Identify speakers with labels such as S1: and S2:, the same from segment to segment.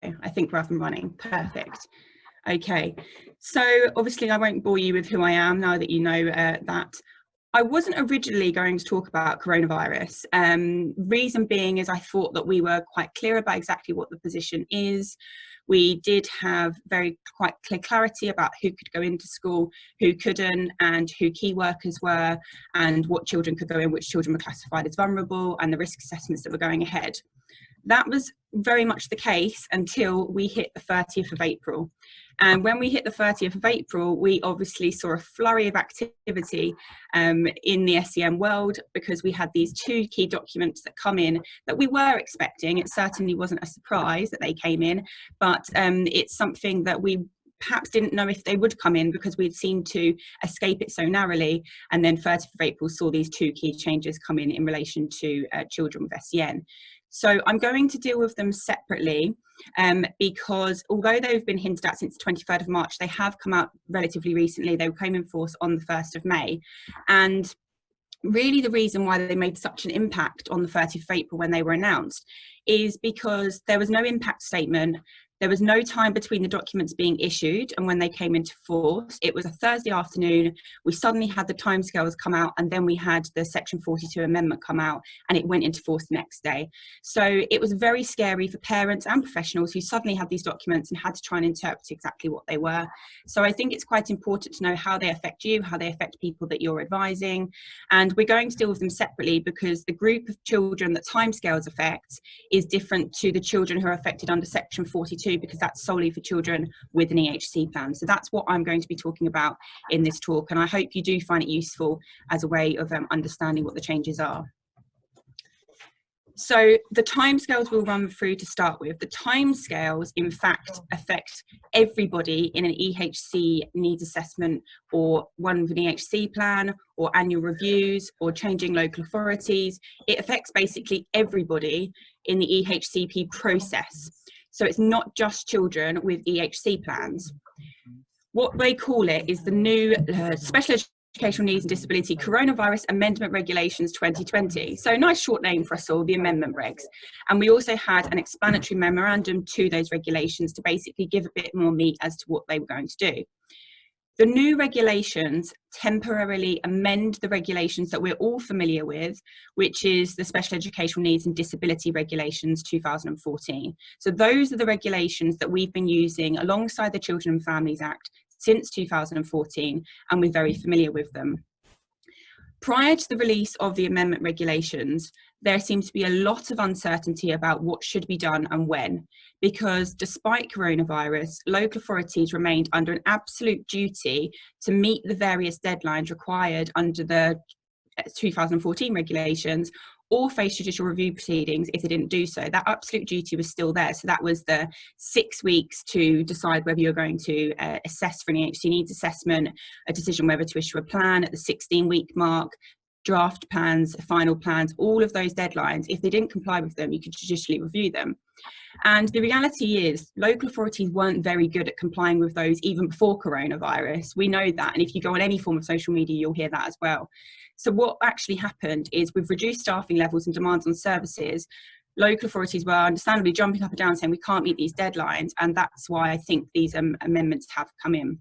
S1: I think we're up and running. Perfect. Okay, so obviously I won't bore you with who I am now that you know that. I wasn't originally going to talk about coronavirus. Reason being is I thought that we were quite clear about exactly what the position is. We did have quite clear clarity about who could go into school, who couldn't, and who key workers were, and what children could go in, which children were classified as vulnerable, and the risk assessments that were going ahead. That was very much the case until we hit the 30th of April. And when we hit the 30th of April, we obviously saw a flurry of activity in the SEN world, because we had these two key documents that come in that we were expecting. It certainly wasn't a surprise that they came in, but it's something that we perhaps didn't know if they would come in, because we'd seemed to escape it so narrowly. And then 30th of April saw these two key changes come in relation to children with SEN. So I'm going to deal with them separately, because although they've been hinted at since the 23rd of March, they have come out relatively recently. They came in force on the 1st of May. And really the reason why they made such an impact on the 30th of April when they were announced is because there was no impact statement. There was no time between the documents being issued and when they came into force. It was a Thursday afternoon. We suddenly had the timescales come out, and then we had the Section 42 amendment come out, and it went into force the next day. So it was very scary for parents and professionals who suddenly had these documents and had to try and interpret exactly what they were. So I think it's quite important to know how they affect you, how they affect people that you're advising. And we're going to deal with them separately, because the group of children that timescales affect is different to the children who are affected under Section 42, because that's solely for children with an EHC plan. So that's what I'm going to be talking about in this talk, and I hope you do find it useful as a way of understanding what the changes are. So the timescales we'll run through to start with. The timescales, in fact, affect everybody in an EHC needs assessment, or one with an EHC plan, or annual reviews, or changing local authorities. It affects basically everybody in the EHCP process. So it's not just children with EHC plans. What they call it is the new Special Educational Needs and Disability Coronavirus Amendment Regulations 2020. So nice short name for us all, the amendment regs. And we also had an explanatory memorandum to those regulations to basically give a bit more meat as to what they were going to do. The new regulations temporarily amend the regulations that we're all familiar with, which is the Special Educational Needs and Disability Regulations 2014. So those are the regulations that we've been using alongside the Children and Families Act since 2014, and we're very familiar with them. Prior to the release of the amendment regulations, there seems to be a lot of uncertainty about what should be done and when, because despite coronavirus, local authorities remained under an absolute duty to meet the various deadlines required under the 2014 regulations, or face judicial review proceedings if they didn't do so. That absolute duty was still there. So that was the 6 weeks to decide whether you're going to assess for an EHC needs assessment, a decision whether to issue a plan at the 16-week mark, draft plans, final plans, all of those deadlines. If they didn't comply with them, you could judicially review them. And the reality is local authorities weren't very good at complying with those even before coronavirus. We know that. And if you go on any form of social media, you'll hear that as well. So what actually happened is, with reduced staffing levels and demands on services, local authorities were understandably jumping up and down saying we can't meet these deadlines. And that's why I think these amendments have come in.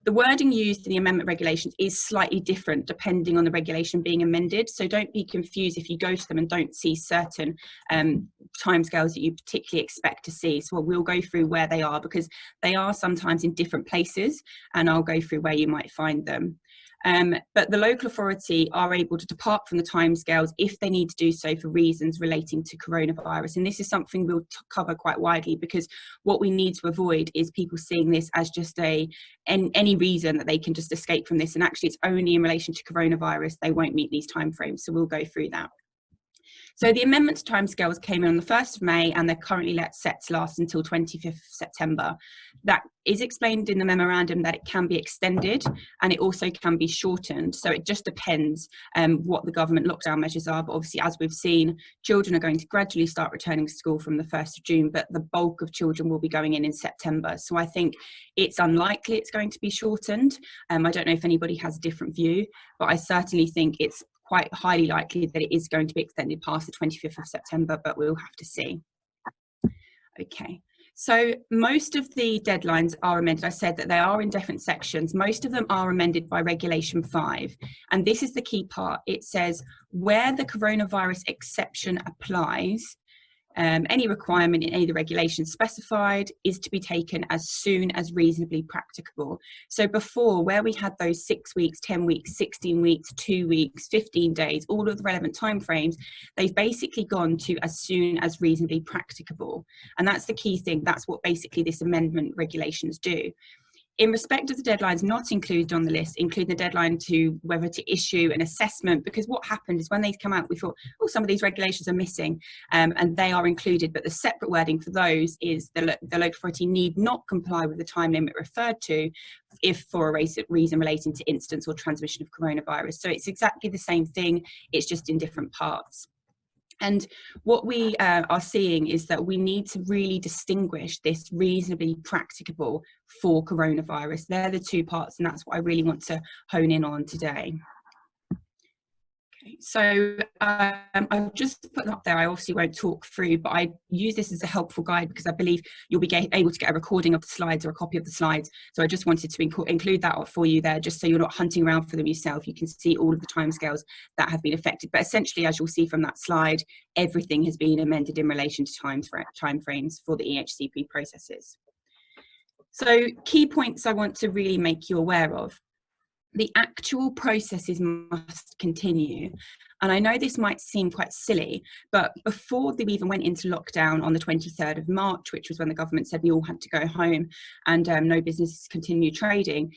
S1: The wording used in the amendment regulations is slightly different depending on the regulation being amended. So don't be confused if you go to them and don't see certain timescales that you particularly expect to see. So we'll go through where they are, because they are sometimes in different places, and I'll go through where you might find them. But the local authority are able to depart from the timescales if they need to do so for reasons relating to coronavirus. And this is something we'll cover quite widely, because what we need to avoid is people seeing this as just any reason that they can just escape from this. And actually it's only in relation to coronavirus they won't meet these timeframes. So we'll go through that. So the amendment to timescales came in on the 1st of May, and they're currently set to last until 25th of September. That is explained in the memorandum that it can be extended, and it also can be shortened. So it just depends what the government lockdown measures are. But obviously, as we've seen, children are going to gradually start returning to school from the 1st of June, but the bulk of children will be going in September. So I think it's unlikely it's going to be shortened. I don't know if anybody has a different view, but I certainly think it's quite highly likely that it is going to be extended past the 25th of September, but we'll have to see. Okay, So most of the deadlines are amended. I said that they are in different sections. Most of them are amended by Regulation 5. And this is the key part. It says where the coronavirus exception applies, any requirement in any of the regulations specified is to be taken as soon as reasonably practicable. So before, where we had those 6 weeks, 10 weeks, 16 weeks, 2 weeks, 15 days, all of the relevant timeframes, they've basically gone to as soon as reasonably practicable. And that's the key thing. That's what basically this amendment regulations do. In respect of the deadlines not included on the list, including the deadline to whether to issue an assessment, because what happened is when they come out, we thought, oh, some of these regulations are missing, and they are included, but the separate wording for those is the local authority need not comply with the time limit referred to if for a reason relating to incidence or transmission of coronavirus. So it's exactly the same thing, it's just in different parts. And what we are seeing is that we need to really distinguish this reasonably practicable for coronavirus. They're the two parts, and that's what I really want to hone in on today. Okay, so I've just put up there, I obviously won't talk through, but I use this as a helpful guide because I believe you'll be able to get a recording of the slides or a copy of the slides. So I just wanted to include that for you there, just so you're not hunting around for them yourself. You can see all of the timescales that have been affected. But essentially, as you'll see from that slide, everything has been amended in relation to timeframes for the EHCP processes. So key points I want to really make you aware of. The actual processes must continue. And I know this might seem quite silly, but before we even went into lockdown on the 23rd of March, which was when the government said we all had to go home and no businesses continue trading,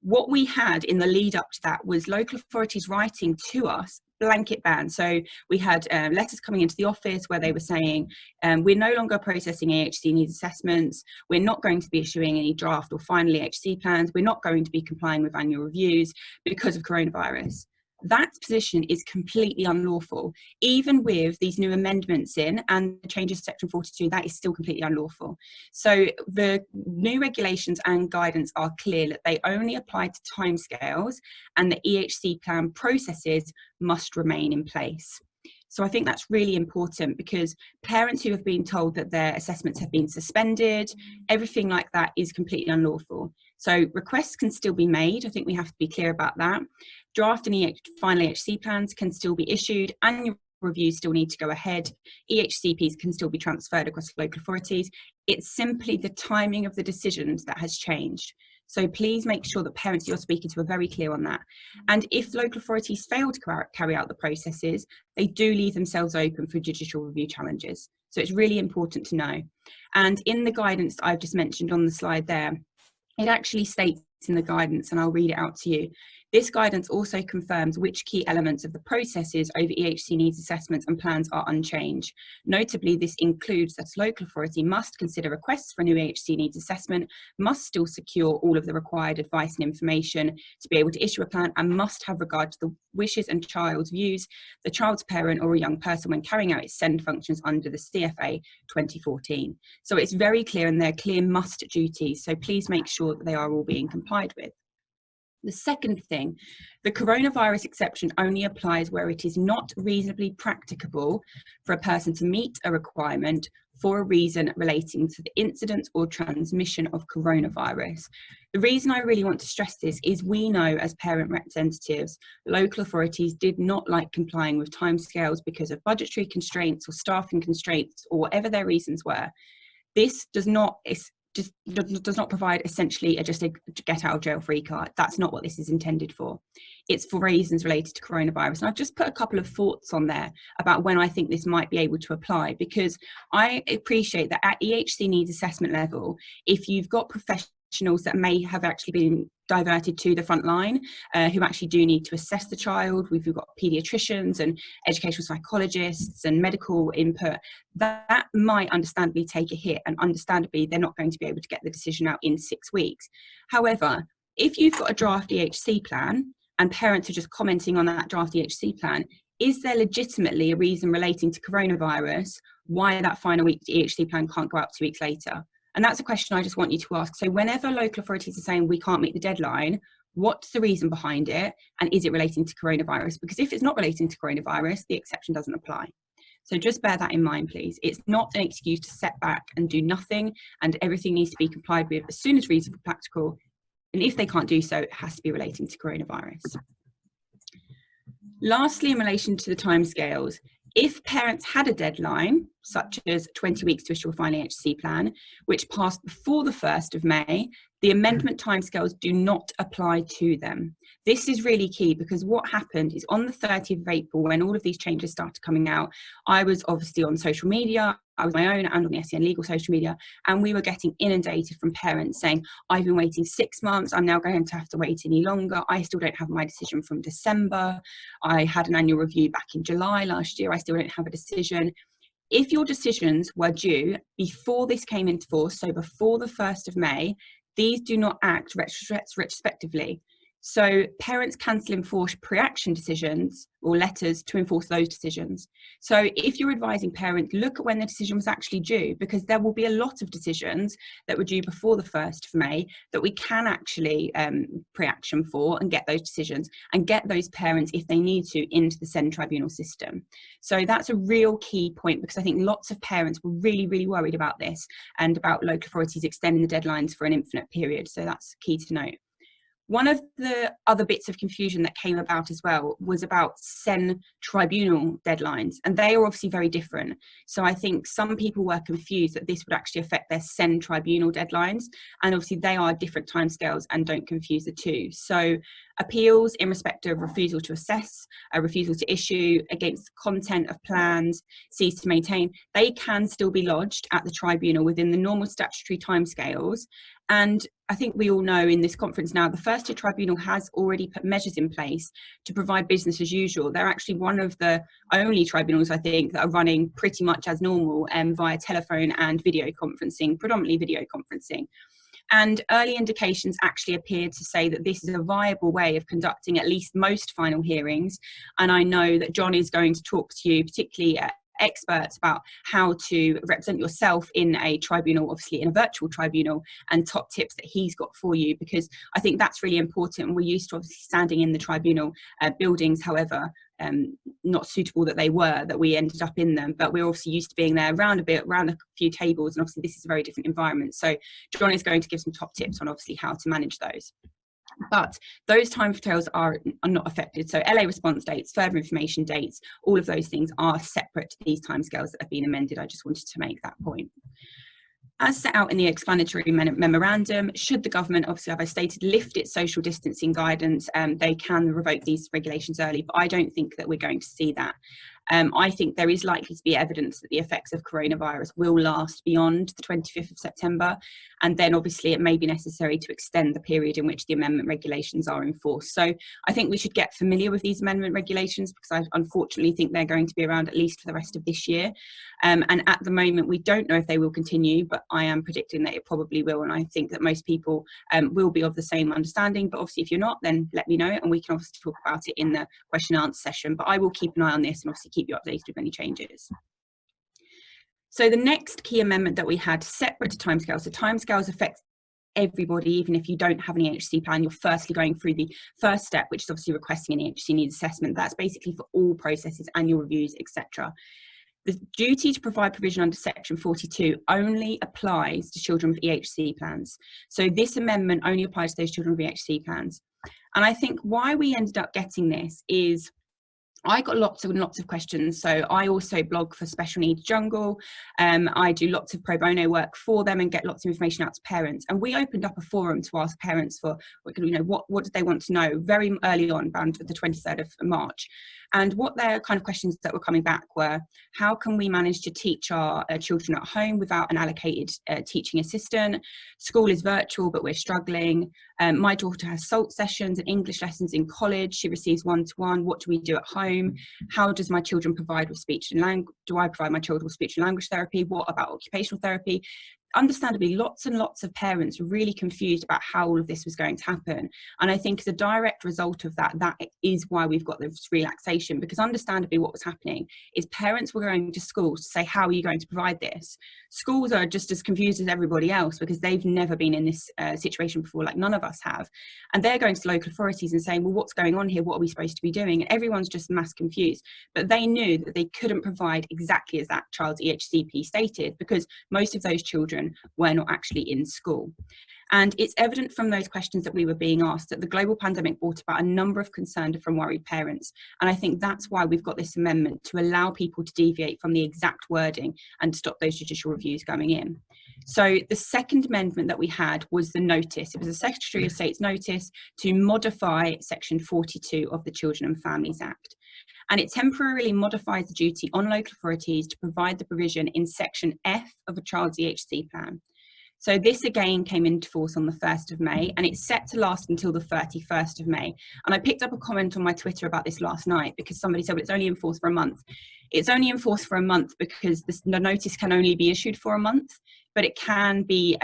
S1: what we had in the lead up to that was local authorities writing to us blanket ban. So we had letters coming into the office where they were saying, we're no longer processing EHC needs assessments, we're not going to be issuing any draft or final EHC plans, we're not going to be complying with annual reviews because of coronavirus. That position is completely unlawful. Even with these new amendments in and the changes to Section 42, that is still completely unlawful. So the new regulations and guidance are clear that they only apply to timescales, and the EHC plan processes must remain in place. So I think that's really important, because parents who have been told that their assessments have been suspended, everything like that is completely unlawful. So requests can still be made. I think we have to be clear about that. Draft and final EHC plans can still be issued. Annual reviews still need to go ahead. EHCPs can still be transferred across local authorities. It's simply the timing of the decisions that has changed. So please make sure that parents you're speaking to are very clear on that. And if local authorities fail to carry out the processes, they do leave themselves open for judicial review challenges. So it's really important to know. And in the guidance that I've just mentioned on the slide there, it actually states in the guidance, and I'll read it out to you. This guidance also confirms which key elements of the processes over EHC needs assessments and plans are unchanged. Notably, this includes that local authority must consider requests for a new EHC needs assessment, must still secure all of the required advice and information to be able to issue a plan, and must have regard to the wishes and child's views, the child's parent or a young person when carrying out its SEN functions under the CFA 2014. So it's very clear, and they're clear must duties. So please make sure that they are all being complied with. The second thing, the coronavirus exception only applies where it is not reasonably practicable for a person to meet a requirement for a reason relating to the incidence or transmission of coronavirus. The reason I really want to stress this is we know as parent representatives, local authorities did not like complying with timescales because of budgetary constraints or staffing constraints or whatever their reasons were. This does not provide essentially just a get out of jail free card. That's not what this is intended for. It's for reasons related to coronavirus. And I've just put a couple of thoughts on there about when I think this might be able to apply, because I appreciate that at EHC needs assessment level, if you've got professionals that may have actually been diverted to the front line who actually do need to assess the child, we've got paediatricians and educational psychologists and medical input, that might understandably take a hit, and understandably they're not going to be able to get the decision out in 6 weeks. However, if you've got a draft EHC plan and parents are just commenting on that draft EHC plan, is there legitimately a reason relating to coronavirus why that final week EHC plan can't go out 2 weeks later? And that's a question I just want you to ask. So whenever local authorities are saying we can't meet the deadline, what's the reason behind it? And is it relating to coronavirus? Because if it's not relating to coronavirus, the exception doesn't apply. So just bear that in mind, please. It's not an excuse to set back and do nothing, and everything needs to be complied with as soon as reasonably practical. And if they can't do so, it has to be relating to coronavirus. Lastly, in relation to the timescales, if parents had a deadline, such as 20 weeks to issue a final EHCP plan, which passed before the 1st of May, the amendment timescales do not apply to them. This is really key, because what happened is on the 30th of April, when all of these changes started coming out, I was obviously on social media, I was my own and on the SEN legal social media, and we were getting inundated from parents saying, I've been waiting 6 months, I'm now going to have to wait any longer, I still don't have my decision from December, I had an annual review back in July last year, I still don't have a decision. If your decisions were due before this came into force, so before the 1st of May, these do not act retrospectively. So parents can still enforce pre-action decisions or letters to enforce those decisions. So if you're advising parents, look at when the decision was actually due, because there will be a lot of decisions that were due before the 1st of May that we can actually pre-action for and get those decisions and get those parents, if they need to, into the SEN tribunal system. So that's a real key point, because I think lots of parents were really, really worried about this and about local authorities extending the deadlines for an infinite period. So that's key to note. One of the other bits of confusion that came about as well was about SEN tribunal deadlines, and they are obviously very different. So I think some people were confused that this would actually affect their SEN tribunal deadlines, and obviously they are different timescales, and don't confuse the two. So appeals in respect of refusal to assess, a refusal to issue, against the content of plans, cease to maintain, they can still be lodged at the tribunal within the normal statutory timescales. And I think we all know in this conference now, the First Tier Tribunal has already put measures in place to provide business as usual. They're actually one of the only tribunals, I think, that are running pretty much as normal via telephone and video conferencing, predominantly video conferencing. And early indications actually appeared to say that this is a viable way of conducting at least most final hearings. And I know that John is going to talk to you, particularly experts, about how to represent yourself in a tribunal, obviously in a virtual tribunal, and top tips that he's got for you, because I think that's really important. We're used to obviously standing in the tribunal buildings, however not suitable that they were, that we ended up in them, but we're obviously used to being there around a few tables, and obviously this is a very different environment. So John is going to give some top tips on obviously how to manage those. But those timescales are not affected. So LA response dates, further information dates, all of those things are separate to these timescales that have been amended. I just wanted to make that point. As set out in the explanatory memorandum, should the government, obviously, as I stated, lift its social distancing guidance, they can revoke these regulations early, but I don't think that we're going to see that. I think there is likely to be evidence that the effects of coronavirus will last beyond the 25th of September, and then obviously it may be necessary to extend the period in which the amendment regulations are in force. So I think we should get familiar with these amendment regulations, because I unfortunately think they're going to be around at least for the rest of this year. And at the moment, we don't know if they will continue, but I am predicting that it probably will, and I think that most people will be of the same understanding. But obviously, if you're not, then let me know, and we can obviously talk about it in the question and answer session. But I will keep an eye on this and obviously keep you updated with any changes. So the next key amendment that we had, separate to timescales. So timescales affect everybody, even if you don't have an EHC plan. You're firstly going through the first step, which is obviously requesting an EHC needs assessment. That's basically for all processes, annual reviews, etc. The duty to provide provision under section 42 only applies to children with EHC plans. So this amendment only applies to those children with EHC plans. And I think why we ended up getting this is I got lots of questions. So I also blog for Special Needs Jungle. I do lots of pro bono work for them and get lots of information out to parents. And we opened up a forum to ask parents for, what did they want to know very early on, around the 23rd of March. And what their kind of questions that were coming back were, how can we manage to teach our children at home without an allocated teaching assistant? School is virtual, but we're struggling. My daughter has SALT sessions and English lessons in college. She receives one-to-one. What do we do at home? How does my children provide with speech and language? Do I provide my children with speech and language therapy? What about occupational therapy? understandably, lots and lots of parents were really confused about how all of this was going to happen. And I think as a direct result of that, that is why we've got this relaxation, because understandably what was happening is parents were going to schools to say, how are you going to provide this? Schools are just as confused as everybody else because they've never been in this situation before, like none of us have. And they're going to local authorities and saying, well, what's going on here? What are we supposed to be doing? And everyone's just mass confused. But they knew that they couldn't provide exactly as that child's EHCP stated, because most of those children were not actually in school. And it's evident from those questions that we were being asked that the global pandemic brought about a number of concerned from worried parents. And I think that's why we've got this amendment, to allow people to deviate from the exact wording and stop those judicial reviews going in. So the second amendment that we had was the notice. It was a Secretary of State's notice to modify Section 42 of the Children and Families Act. And it temporarily modifies the duty on local authorities to provide the provision in Section F of a child's EHC plan. So this again came into force on the 1st of May, and it's set to last until the 31st of May. And I picked up a comment on my Twitter about this last night because somebody said, well, it's only in force for a month. It's only in force for a month because the notice can only be issued for a month, but it can be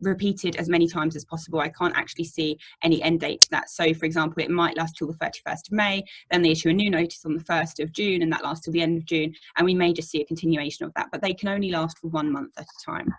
S1: repeated as many times as possible. I can't actually see any end date to that. So for example, it might last till the 31st of May, then they issue a new notice on the 1st of June, and that lasts till the end of June. And we may just see a continuation of that, but they can only last for 1 month at a time.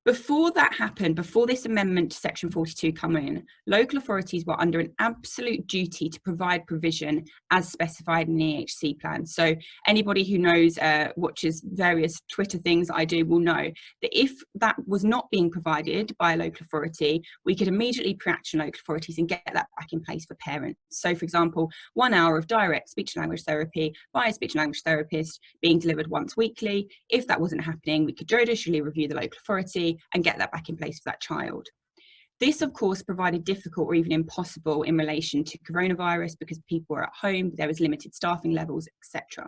S1: Before that happened, before this amendment to Section 42 come in, local authorities were under an absolute duty to provide provision as specified in the EHC plan. So anybody who knows, watches various Twitter things I do, will know that if that was not being provided by a local authority, we could immediately pre-action local authorities and get that back in place for parents. So for example, 1 hour of direct speech and language therapy by a speech and language therapist being delivered once weekly. If that wasn't happening, we could judicially review the local authority and get that back in place for that child. This, of course, provided difficult or even impossible in relation to coronavirus because people were at home, there was limited staffing levels, etc.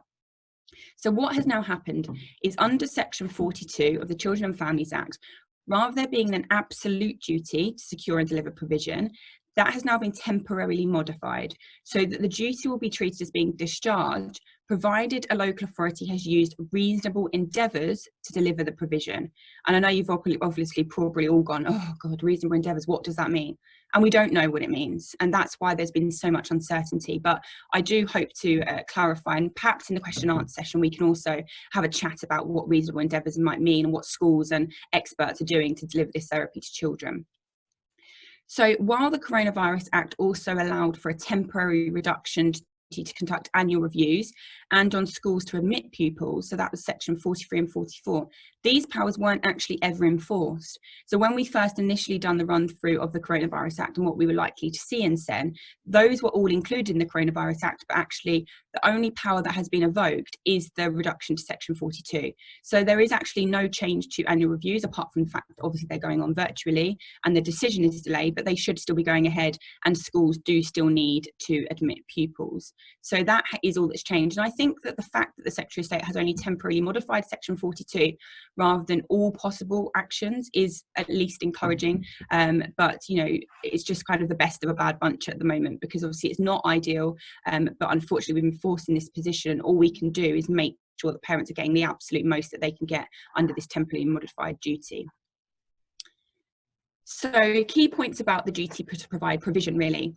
S1: So what has now happened is under Section 42 of the Children and Families Act, rather than there being an absolute duty to secure and deliver provision, that has now been temporarily modified so that the duty will be treated as being discharged provided a local authority has used reasonable endeavours to deliver the provision. And I know you've obviously probably all gone, oh God, reasonable endeavours, what does that mean? And we don't know what it means. And that's why there's been so much uncertainty. But I do hope to clarify, and perhaps in the question and answer session, we can also have a chat about what reasonable endeavours might mean and what schools and experts are doing to deliver this therapy to children. So while the Coronavirus Act also allowed for a temporary reduction to conduct annual reviews and on schools to admit pupils, so that was Section 43 and 44, these powers weren't actually ever enforced. So when we first initially done the run through of the Coronavirus Act and what we were likely to see in SEN, those were all included in the Coronavirus Act, but actually the only power that has been evoked is the reduction to Section 42. So there is actually no change to annual reviews, apart from the fact that obviously they're going on virtually and the decision is delayed, but they should still be going ahead and schools do still need to admit pupils. So that is all that's changed. And I think that the fact that the Secretary of State has only temporarily modified Section 42 rather than all possible actions is at least encouraging. But, you know, it's just kind of the best of a bad bunch at the moment, because obviously it's not ideal. But unfortunately, we've been forced in this position. All we can do is make sure that parents are getting the absolute most that they can get under this temporarily modified duty. So key points about the duty to provide provision, really.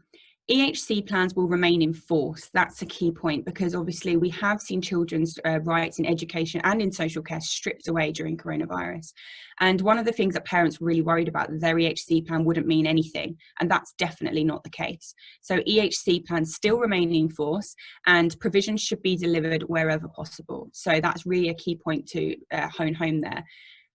S1: EHC plans will remain in force. That's a key point, because obviously we have seen children's rights in education and in social care stripped away during coronavirus. And one of the things that parents were really worried about, that their EHC plan wouldn't mean anything, and that's definitely not the case. So EHC plans still remain in force and provisions should be delivered wherever possible. So that's really a key point to hone home there.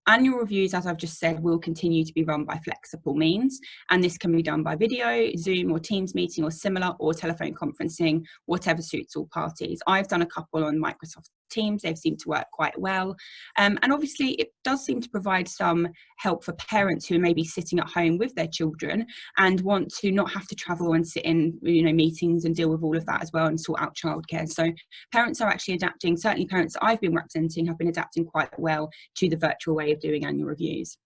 S1: Annual reviews, as I've just said, will continue to be run by flexible means, and this can be done by video, Zoom or Teams meeting or similar, or telephone conferencing, whatever suits all parties. I've done a couple on Microsoft Teams. They've seemed to work quite well. And obviously it does seem to provide some help for parents who are maybe sitting at home with their children and want to not have to travel and sit in, you know, meetings and deal with all of that as well and sort out childcare. So parents are actually adapting. Certainly parents that I've been representing have been adapting quite well to the virtual way of doing annual reviews.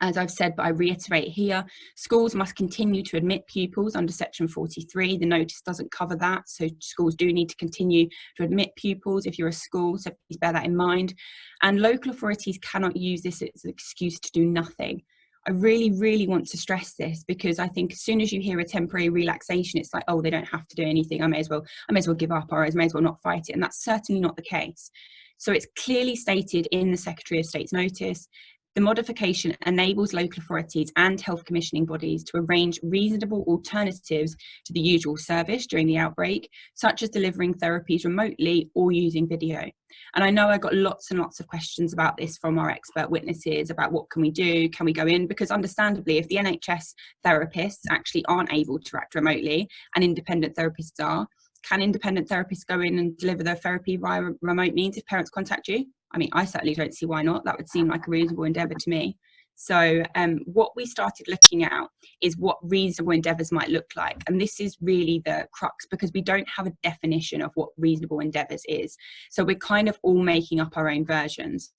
S1: As I've said, but I reiterate here, schools must continue to admit pupils under section 43. The notice doesn't cover that, so schools do need to continue to admit pupils if you're a school, so please bear that in mind. And local authorities cannot use this as an excuse to do nothing. I really, really want to stress this, because I think as soon as you hear a temporary relaxation, it's like, oh, they don't have to do anything. I may as well give up, or I may as well not fight it. And that's certainly not the case. So it's clearly stated in the Secretary of State's notice. The modification enables local authorities and health commissioning bodies to arrange reasonable alternatives to the usual service during the outbreak, such as delivering therapies remotely or using video. And I know I got lots and lots of questions about this from our expert witnesses about what can we do, can we go in? Because understandably, if the NHS therapists actually aren't able to act remotely and independent therapists are, can independent therapists go in and deliver their therapy via remote means if parents contact you? I mean, I certainly don't see why not. That would seem like a reasonable endeavour to me. So what we started looking at is what reasonable endeavours might look like. And this is really the crux, because we don't have a definition of what reasonable endeavours is. So we're kind of all making up our own versions.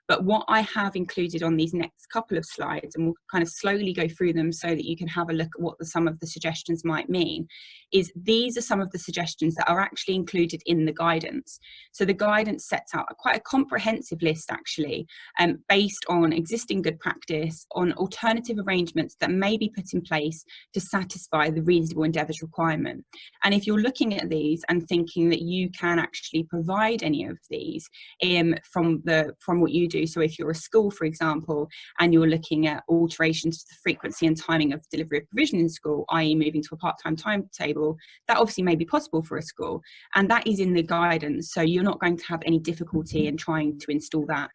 S1: But what I have included on these next couple of slides, and we'll kind of slowly go through them so that you can have a look at what some of the suggestions might mean, is these are some of the suggestions that are actually included in the guidance. So the guidance sets out quite a comprehensive list, actually, based on existing good practice, on alternative arrangements that may be put in place to satisfy the reasonable endeavours requirement. And if you're looking at these and thinking that you can actually provide any of these from what you do, so if you're a school, for example, and you're looking at alterations to the frequency and timing of delivery of provision in school, i.e. moving to a part-time timetable, that obviously may be possible for a school, and that is in the guidance, so you're not going to have any difficulty in trying to install that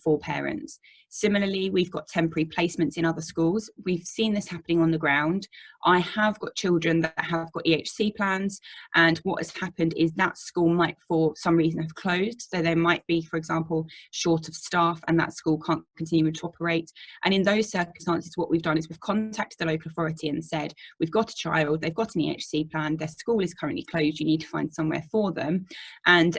S1: for parents. Similarly, we've got temporary placements in other schools. We've seen this happening on the ground. I have got children that have got EHC plans, and what has happened is that school might for some reason have closed. So there might be, for example, short of staff and that school can't continue to operate. And in those circumstances, what we've done is we've contacted the local authority and said, we've got a child, they've got an EHC plan, their school is currently closed, you need to find somewhere for them. And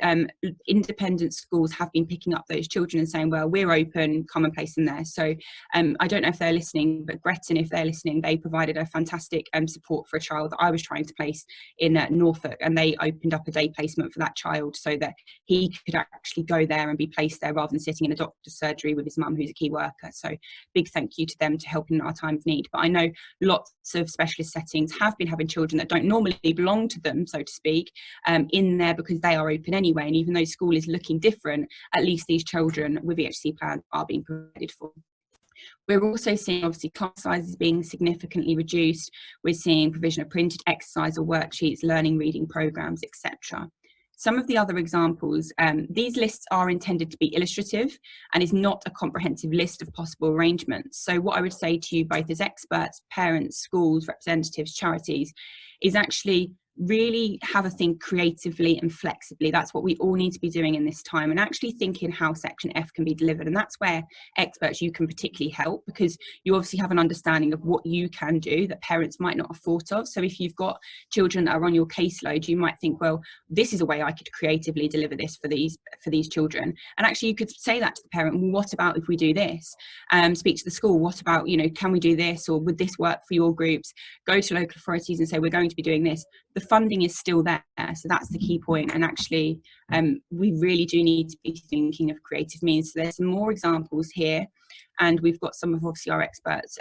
S1: independent schools have been picking up those children and saying, well, we're open, come and place them there. So I don't know if they're listening, but Gretton, if they're listening, they provided a fantastic support for a child that I was trying to place in Norfolk, and they opened up a day placement for that child so that he could actually go there and be placed there rather than sitting in a doctor's surgery with his mum, who's a key worker. So big thank you to them to help in our time of need. But I know lots of specialist settings have been having children that don't normally belong to them, so to speak, in there because they are open anyway. And even though school is looking different, at least these children with EHC plans are being provided for. We're also seeing, obviously, class sizes being significantly reduced. We're seeing provision of printed exercise or worksheets, learning, reading programs, etc. Some of the other examples, these lists are intended to be illustrative and is not a comprehensive list of possible arrangements. So what I would say to you both as experts, parents, schools, representatives, charities, is actually really have a think creatively and flexibly. That's what we all need to be doing in this time, and actually thinking how Section F can be delivered. And that's where experts, you can particularly help, because you obviously have an understanding of what you can do that parents might not have thought of. So if you've got children that are on your caseload, you might think, well, this is a way I could creatively deliver this for these children. And actually you could say that to the parent, well, what about if we do this? Speak to the school, what about, can we do this, or would this work for your groups? Go to local authorities and say, we're going to be doing this. The funding is still there, so that's the key point. And actually we really do need to be thinking of creative means. So there's some more examples here, and we've got some of obviously our experts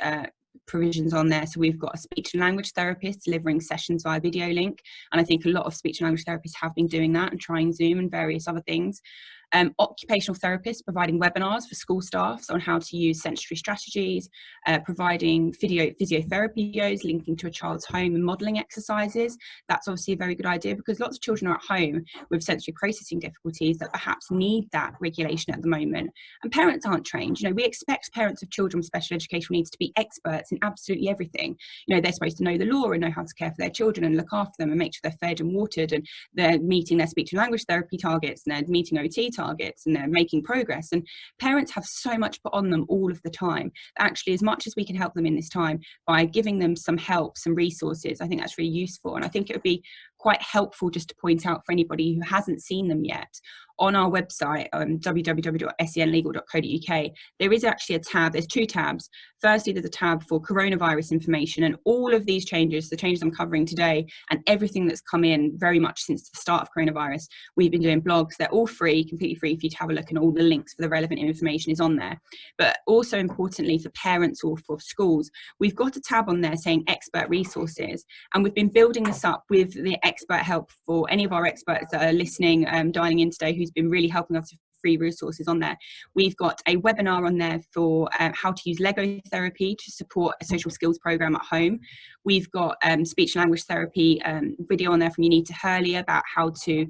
S1: provisions on there. So we've got a speech and language therapist delivering sessions via video link, and I think a lot of speech and language therapists have been doing that and trying Zoom and various other things. Occupational therapists providing webinars for school staff on how to use sensory strategies, providing physiotherapy videos linking to a child's home and modelling exercises. That's obviously a very good idea, because lots of children are at home with sensory processing difficulties that perhaps need that regulation at the moment. And parents aren't trained. We expect parents of children with special educational needs to be experts in absolutely everything. They're supposed to know the law and know how to care for their children and look after them and make sure they're fed and watered, and they're meeting their speech and language therapy targets, and they're meeting OT targets, and they're making progress. And parents have so much put on them all of the time. Actually, as much as we can help them in this time by giving them some help, some resources, I think that's really useful. And I think it would be quite helpful just to point out for anybody who hasn't seen them yet, on our website, www.senlegal.co.uk, there is actually a tab. There's two tabs. Firstly, there's a tab for coronavirus information, and all of these changes, the changes I'm covering today, and everything that's come in very much since the start of coronavirus, we've been doing blogs. They're all free, completely free for you to have a look, and all the links for the relevant information is on there. But also importantly for parents or for schools, we've got a tab on there saying expert resources, and we've been building this up with the expert help for any of our experts that are listening, dialing in today, who's been really helping us with free resources on there. We've got a webinar on there for how to use Lego therapy to support a social skills program at home. We've got speech and language therapy video on there from Unita Hayley about how to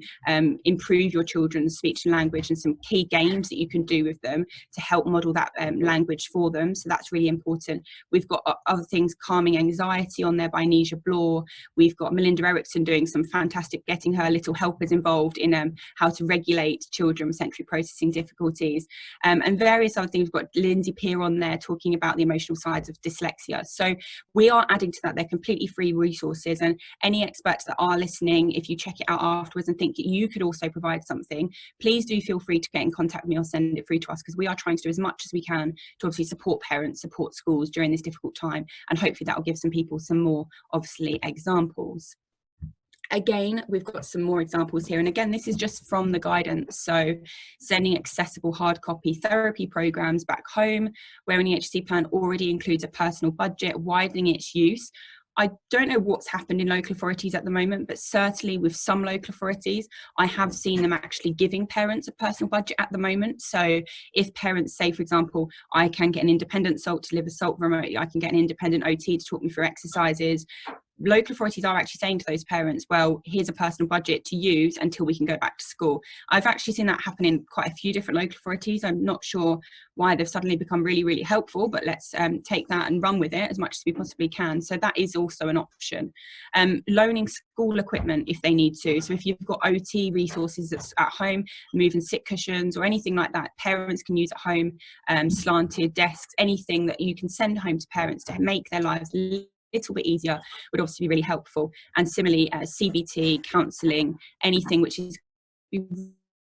S1: improve your children's speech and language, and some key games that you can do with them to help model that language for them. So that's really important. We've got other things, calming anxiety on there by Nisha Bloor. We've got Melinda Erickson doing some fantastic, getting her little helpers involved in how to regulate children with sensory processing difficulties, and various other things. We've got Lindsay Peer on there talking about the emotional sides of dyslexia. So we are adding to that. They're completely free resources, and any experts that are listening, if you check it out afterwards and think you could also provide something, please do feel free to get in contact with me or send it through to us, because we are trying to do as much as we can to obviously support parents, support schools during this difficult time, and hopefully that will give some people some more, obviously, examples. Again, we've got some more examples here, and again, this is just from the guidance. So sending accessible hard copy therapy programs back home, where an EHC plan already includes a personal budget, widening its use. I don't know what's happened in local authorities at the moment, but certainly with some local authorities, I have seen them actually giving parents a personal budget at the moment. So if parents say, for example, I can get an independent SALT to deliver SALT remotely, I can get an independent OT to talk me through exercises, local authorities are actually saying to those parents, well, here's a personal budget to use until we can go back to school. I've actually seen that happen in quite a few different local authorities. I'm not sure why they've suddenly become really, really helpful, but let's take that and run with it as much as we possibly can. So that is also an option. Loaning school equipment if they need to. So if you've got OT resources that's at home, moving sit cushions or anything like that, parents can use at home, slanted desks, anything that you can send home to parents to make their lives little bit easier would obviously be really helpful. And similarly, CBT, counselling, anything which is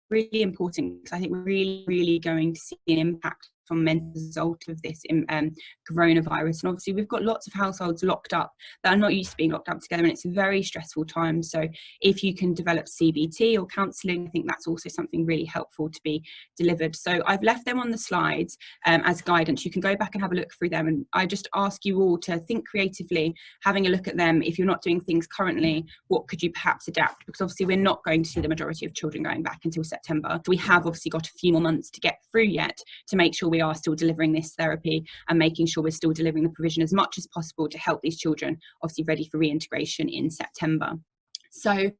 S1: really important, because I think we're really going to see an impact from the result of this coronavirus. And obviously we've got lots of households locked up that are not used to being locked up together, and it's a very stressful time. So if you can develop CBT or counselling, I think that's also something really helpful to be delivered. So I've left them on the slides as guidance. You can go back and have a look through them, and I just ask you all to think creatively, having a look at them. If you're not doing things currently, what could you perhaps adapt? Because obviously we're not going to see the majority of children going back until September. So we have obviously got a few more months to get through yet to make sure we are still delivering this therapy and making sure we're still delivering the provision as much as possible to help these children obviously ready for reintegration in September. So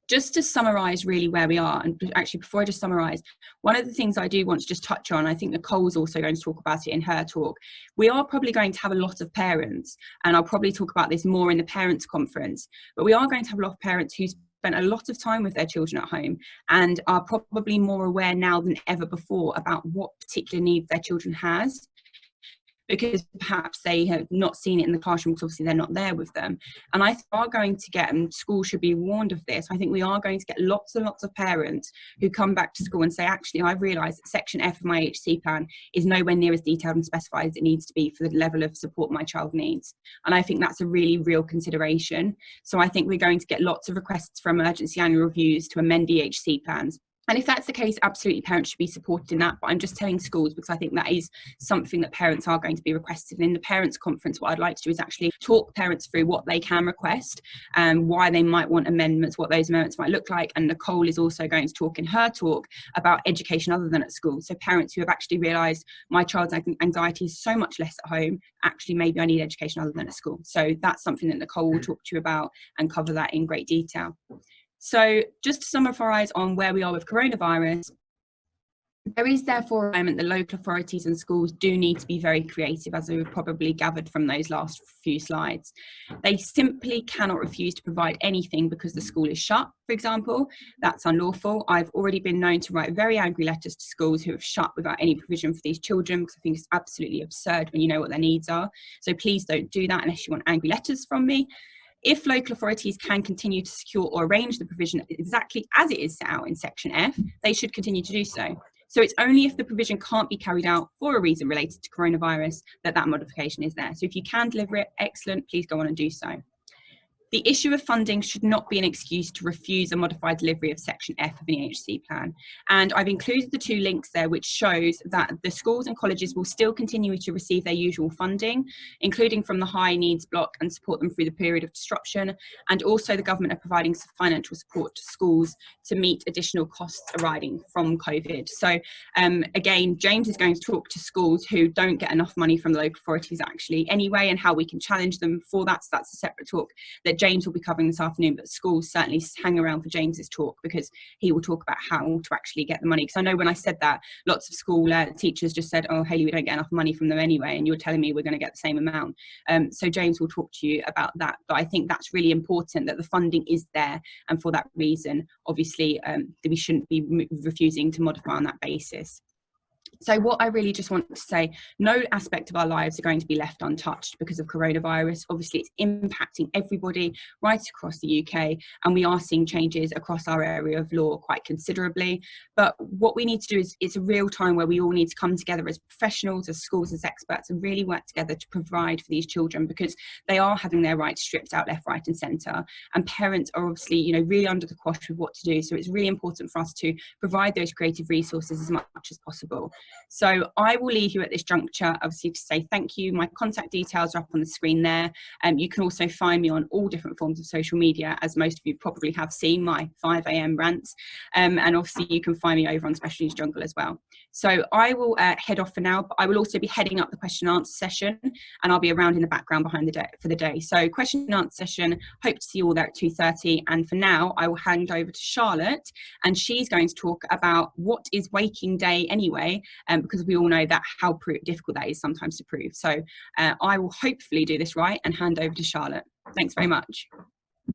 S1: just to summarise really where we are, and actually before I just summarise, one of the things I do want to just touch on, I think Nicole's also going to talk about it in her talk, we are probably going to have a lot of parents, and I'll probably talk about this more in the parents conference, but we are going to have a lot of parents who spent a lot of time with their children at home and are probably more aware now than ever before about what particular needs their children has, because perhaps they have not seen it in the classroom because obviously they're not there with them. And I think we are going to get, and schools should be warned of this, I think we are going to get lots and lots of parents who come back to school and say, actually, I've realised that section F of my EHC plan is nowhere near as detailed and specified as it needs to be for the level of support my child needs. And I think that's a really real consideration. So I think we're going to get lots of requests for emergency annual reviews to amend EHC plans. And if that's the case, absolutely parents should be supported in that. But I'm just telling schools because I think that is something that parents are going to be requested. And in the parents conference, what I'd like to do is actually talk parents through what they can request and why they might want amendments, what those amendments might look like. And Nicole is also going to talk in her talk about education other than at school. So parents who have actually realised my child's anxiety is so much less at home, actually maybe I need education other than at school. So that's something that Nicole will talk to you about and cover that in great detail. So just to summarise on where we are with coronavirus, there is therefore a moment that local authorities and schools do need to be very creative, as we've probably gathered from those last few slides. They simply cannot refuse to provide anything because the school is shut, for example. That's unlawful. I've already been known to write very angry letters to schools who have shut without any provision for these children, because I think it's absolutely absurd when you know what their needs are. So please don't do that unless you want angry letters from me. If local authorities can continue to secure or arrange the provision exactly as it is set out in section F, they should continue to do so. So it's only if the provision can't be carried out for a reason related to coronavirus that that modification is there. So if you can deliver it, excellent, please go on and do so. The issue of funding should not be an excuse to refuse a modified delivery of Section F of an EHC plan. And I've included the 2 links there, which shows that the schools and colleges will still continue to receive their usual funding, including from the high needs block, and support them through the period of disruption. And also the government are providing some financial support to schools to meet additional costs arising from COVID. So again, James is going to talk to schools who don't get enough money from the local authorities actually anyway, and how we can challenge them for that. So that's a separate talk that James will be covering this afternoon, but schools certainly hang around for James's talk, because he will talk about how to actually get the money. Because I know when I said that, lots of school teachers just said, oh, Hayley, we don't get enough money from them anyway, and you're telling me we're going to get the same amount. So James will talk to you about that. But I think that's really important, that the funding is there, and for that reason, obviously, that we shouldn't be refusing to modify on that basis. So what I really just want to say, no aspect of our lives are going to be left untouched because of coronavirus. Obviously, it's impacting everybody right across the UK, and we are seeing changes across our area of law quite considerably. But what we need to do is, it's a real time where we all need to come together as professionals, as schools, as experts, and really work together to provide for these children, because they are having their rights stripped out left, right and centre. And parents are obviously, you know, really under the cosh with what to do. So it's really important for us to provide those creative resources as much as possible. So I will leave you at this juncture, obviously, to say thank you. My contact details are up on the screen there. You can also find me on all different forms of social media, as most of you probably have seen my 5 AM rants. And obviously you can find me over on Special Needs Jungle as well. So I will head off for now, but I will also be heading up the question and answer session, and I'll be around in the background behind the for the day. So question and answer session, hope to see you all there at 2:30. And for now, I will hand over to Charlotte, and she's going to talk about what is waking day anyway, because we all know that how difficult that is sometimes to prove. So I will hopefully do this right and hand over to Charlotte. Thanks very much.